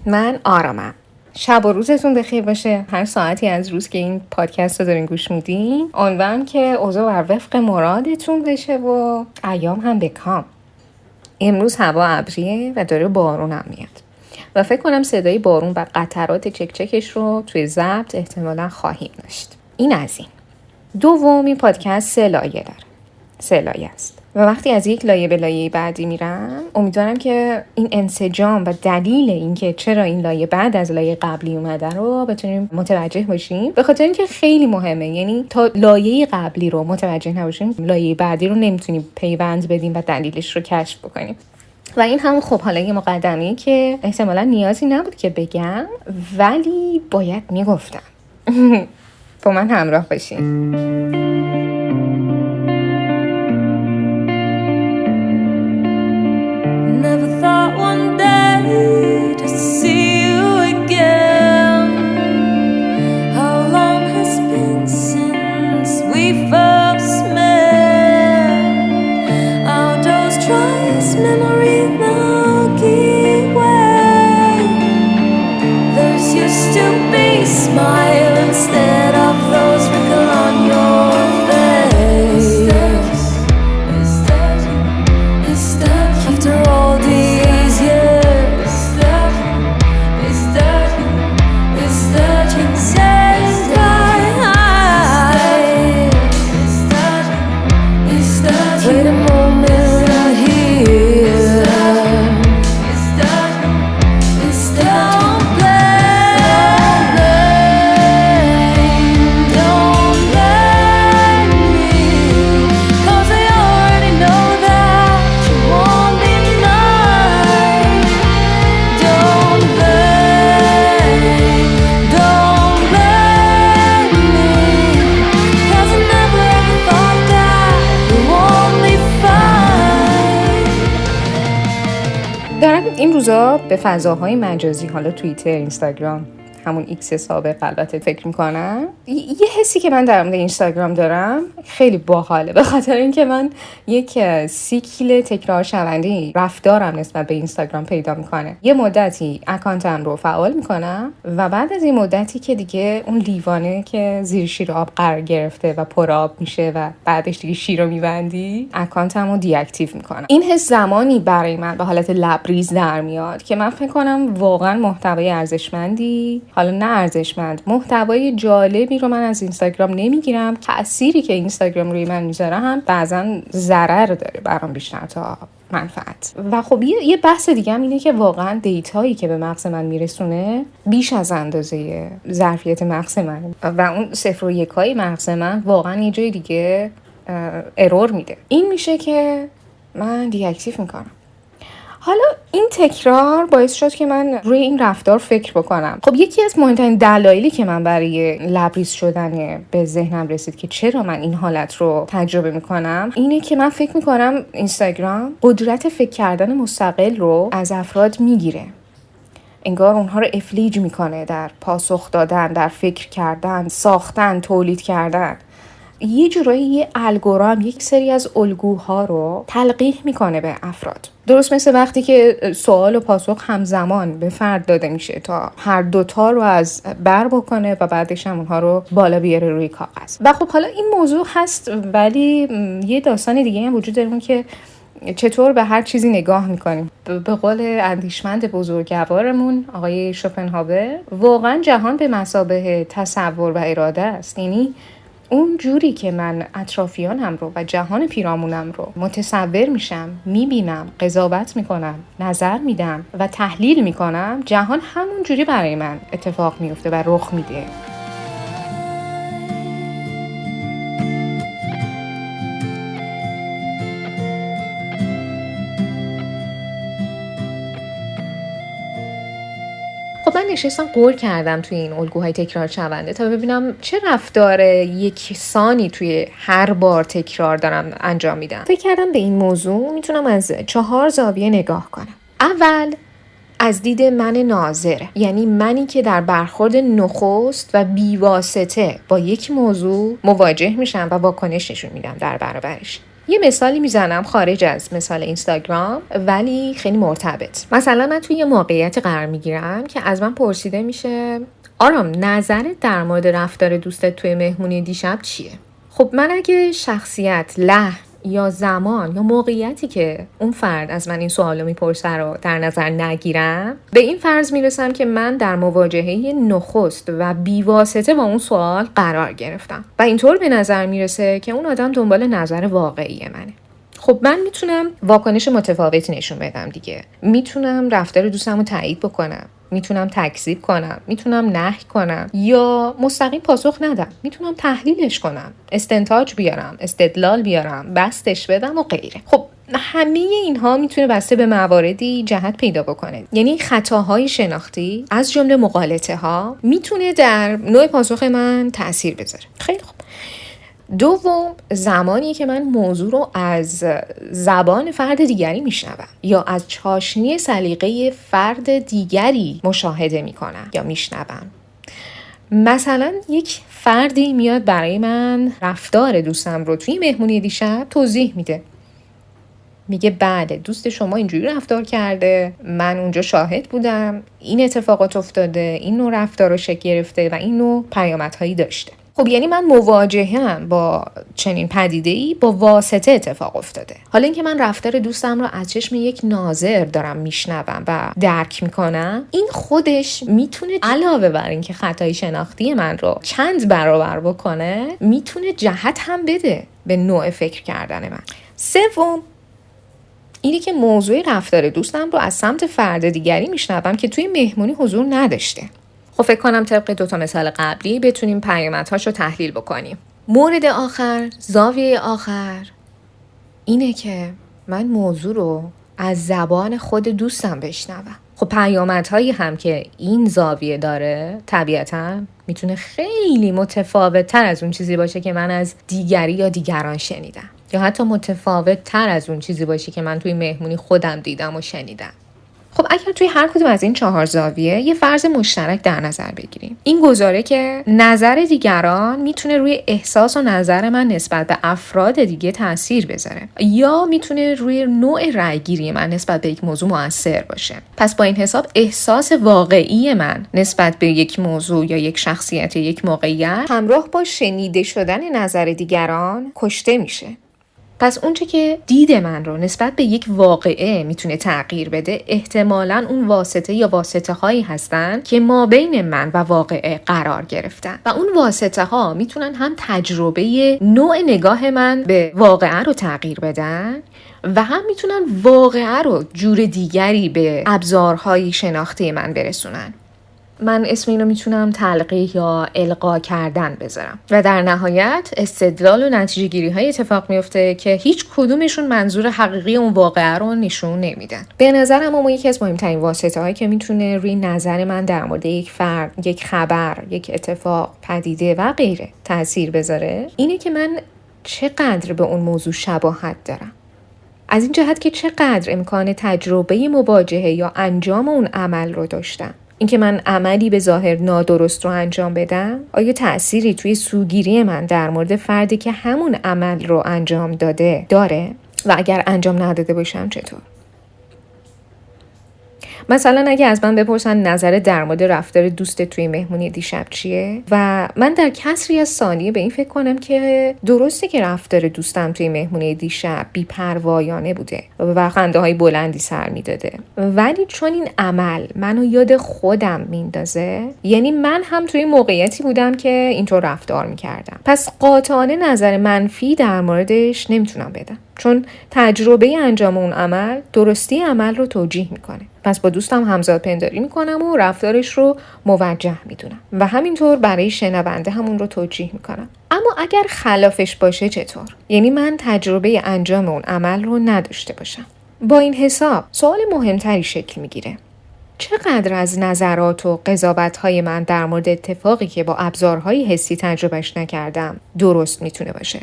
من آرامم. شب و روزتون بخیر باشه. هر ساعتی از روز که این پادکست رو دارین گوش میدین، امیدوارم که اوضاع بر وفق مرادتون بشه و ایام هم بکام. امروز هوا ابریه و داره بارون هم میاد و فکر کنم صدای بارون و قطرات چکچکش رو توی ضبط احتمالا خواهیم داشت. این از این. دومی پادکست 3 لایه داره. 3 لایه است. و وقتی از یک لایه به لایه بعدی میرم، امیدوارم که این انسجام و دلیل اینکه چرا این لایه بعد از لایه قبلی اومده رو بتونیم متوجه باشیم. به خاطر اینکه خیلی مهمه، یعنی تا لایه قبلی رو متوجه نباشیم، لایه بعدی رو نمیتونیم پیوند بدیم و دلیلش رو کشف بکنیم. و این هم خب حالا یه مقدمه‌ای که احتمالا نیازی نبود که بگم، ولی باید میگفتم. با من همراه باشین. Never thought one day to see you again. How long has been since we first met? Our those tries memories now give way. There's used to be smile instead of those wrinkles on your face. After all these years, is that you said wait a moment here. Don't blame me, 'cause I already know that you won't be mine. Don't blame me, 'cause I never ever thought that you won't be fine. دارم این روزا به فضاهای مجازی، حالا توییتر، اینستاگرام، همون ایکس سابق البته، فکر میکنم. یه حسی که من در مورد اینستاگرام دارم خیلی باحاله، به خاطر اینکه من یک سیکل تکرار شونده رفتارم نسبت به اینستاگرام پیدا میکنه. یه مدتی اکانتم رو فعال میکنم و بعد از این مدتی که دیگه اون لیوانه که زیر شیر آب قرار گرفته و پر آب میشه و بعدش دیگه شیر رو میبندی، اکانتم رو دی اکتیو میکنم. این حس زمانی برای من به حالت لبریز در میاد که من فکر کنم واقعا محتوای ارزشمندی، حالا نه ارزشمند، محتوای جالبی رو من از اینستاگرام نمیگیرم. تأثیری که اینستاگرام روی من میذاره هم بعضا ضرر داره برام بیشتر تا منفعت. و خب یه بحث دیگه هم اینه که واقعا دیتایی که به مغز من میرسونه بیش از اندازه ظرفیت مغز من و اون 0 و 1 های مغز من واقعا یه جای دیگه ارور میده. این میشه که من دی اکتیو میکنم. حالا این تکرار باعث شد که من روی این رفتار فکر بکنم. خب یکی از مهمترین دلایلی که من برای لبریز شدن به ذهنم رسید که چرا من این حالت رو تجربه میکنم اینه که من فکر میکنم اینستاگرام قدرت فکر کردن مستقل رو از افراد میگیره. انگار اونها رو افلیج میکنه در پاسخ دادن، در فکر کردن، ساختن، تولید کردن. یه جورایی یه الگوریتم یک سری از الگوها رو تلقیح میکنه به افراد. درست مثل وقتی که سوال و پاسخ همزمان به فرد داده میشه تا هر دوتا رو از بر بکنه و بعدش هم اونها رو بالا بیاره روی کاغذ. و خب حالا این موضوع هست، ولی یه داستان دیگه هم وجود داره که چطور به هر چیزی نگاه میکنیم. به قول اندیشمند بزرگوارمون آقای شوپنهاور، واقعا جهان به مثابه تصور و اراده است. یعنی اون جوری که من اطرافیانم رو و جهان پیرامونم رو متصور میشم، میبینم، قضاوت میکنم، نظر میدم و تحلیل میکنم، جهان همون جوری برای من اتفاق میفته و رخ میده. خب من نشستم غور کردم توی این الگوهای تکرار شونده تا ببینم چه رفتار یکسانی توی هر بار تکرار دارم انجام میدم. فکر کردم به این موضوع میتونم از 4 زاویه نگاه کنم. اول از دید من ناظر، یعنی منی که در برخورد نخست و بیواسطه با یک موضوع مواجه میشم و واکنش نشون میدم در برابرش. یه مثالی میزنم خارج از مثال اینستاگرام ولی خیلی مرتبط. مثلا من توی یه موقعیت قرار میگیرم که از من پرسیده میشه آرام نظرت در مورد رفتار دوستت توی مهمونی دیشب چیه؟ خب من اگه شخصیت، لحن یا زمان یا موقعیتی که اون فرد از من این سوالو میپرسه رو در نظر نگیرم، به این فرض میرسم که من در مواجهه نخست و بیواسطه با اون سوال قرار گرفتم و اینطور به نظر میرسه که اون آدم دنبال نظر واقعی منه. خب من میتونم واکنش متفاوتی نشون بدم دیگه. میتونم رفتار دوستم رو تایید بکنم، میتونم تکذیب کنم، میتونم نهی کنم یا مستقیم پاسخ ندم، میتونم تحلیلش کنم، استنتاج بیارم، استدلال بیارم، بستش بدم و غیره. خب همه اینها میتونه بسته به مواردی جهت پیدا بکنه. یعنی خطاهای شناختی از جمله مغالطه ها میتونه در نوع پاسخ من تأثیر بذاره. خیلی خوب. دوم، زمانی که من موضوع رو از زبان فرد دیگری میشنوم یا از چاشنی سلیقه فرد دیگری مشاهده میکنم یا میشنوم. مثلا یک فردی میاد برای من رفتار دوستم رو توی مهمونی دیشب توضیح میده. میگه بله دوست شما اینجوری رفتار کرده، من اونجا شاهد بودم، این اتفاقات افتاده، این نوع رفتار رو شکل گرفته و این نوع پیامدهایی داشته. خب یعنی من مواجهم با چنین پدیده‌ای با واسطه اتفاق افتاده. حالا اینکه من رفتار دوستم رو از چشم یک ناظر دارم میشنوم و درک میکنم، این خودش میتونه علاوه بر اینکه خطای شناختی من رو چند برابر بکنه، میتونه جهت هم بده به نوع فکر کردن من. سوم، اینی که موضوع رفتار دوستم رو از سمت فرد دیگری میشنوم که توی مهمونی حضور نداشته. خب فکر کنم طبق 2 مثال قبلی بتونیم پیامدهاش رو تحلیل بکنیم. مورد آخر، زاویه آخر اینه که من موضوع رو از زبان خود دوستم بشنوم. خب پیامدهایی هم که این زاویه داره طبیعتاً میتونه خیلی متفاوت تر از اون چیزی باشه که من از دیگری یا دیگران شنیدم یا حتی متفاوت تر از اون چیزی باشه که من توی مهمونی خودم دیدم و شنیدم. خب اگر توی هر کدوم از این 4 زاویه یه فرض مشترک در نظر بگیریم، این گزاره که نظر دیگران میتونه روی احساس و نظر من نسبت به افراد دیگه تأثیر بذاره یا میتونه روی نوع رأی‌گیری من نسبت به یک موضوع مؤثر باشه. پس با این حساب احساس واقعی من نسبت به یک موضوع یا یک شخصیت یا یک موقعیت همراه با شنیده شدن نظر دیگران کشته میشه. پس اونچه که دید من رو نسبت به یک واقعه میتونه تغییر بده، احتمالاً اون واسطه یا واسطه هایی هستن که ما بین من و واقعه قرار گرفتن و اون واسطه ها میتونن هم تجربه نوع نگاه من به واقعه رو تغییر بدن و هم میتونن واقعه رو جور دیگری به ابزارهای شناختی من برسونن. من اسم اینو میتونم تلقیح یا القا کردن بذارم و در نهایت استدلال و نتیجه گیری های اتفاق میفته که هیچ کدومشون منظور حقیقی اون واقعه رو نشون نمیدن. به نظرم اما یکی از مهمترین واسطه هایی که میتونه روی نظر من در مورد یک فرد، یک خبر، یک اتفاق، پدیده و غیره تأثیر بذاره اینه که من چقدر به اون موضوع شباهت دارم. از این جهت که چقدر امکان تجربه مواجهه یا انجام اون عمل رو داشتم. اینکه من عملی به ظاهر نادرست رو انجام بدم آیا تأثیری توی سوگیری من در مورد فردی که همون عمل رو انجام داده داره و اگر انجام نداده باشم چطور؟ مثلا اگه از من بپرسن نظر در مورد رفتار دوست توی مهمونی دیشب چیه و من در کسری از ثانیه به این فکر کنم که درسته که رفتار دوستم توی مهمونی دیشب بی‌پروایانه بوده و خنده های بلندی سر میداده، ولی چون این عمل منو یاد خودم میندازه، یعنی من هم توی موقعیتی بودم که اینطور رفتار میکردم، پس قاطعانه نظر منفی در موردش نمیتونم بدم چون تجربه انجام اون عمل درستی عمل رو توجیه میکنه. پس با دوستم همزاد پنداری میکنم و رفتارش رو موجه میدونم و همینطور برای شنونده همون رو توجیه میکنم. اما اگر خلافش باشه چطور؟ یعنی من تجربه انجام اون عمل رو نداشته باشم. با این حساب سوال مهمتری شکل میگیره. چقدر از نظرات و قضاوت‌های من در مورد اتفاقی که با ابزارهای حسی تجربهش نکردم درست میتونه باشه؟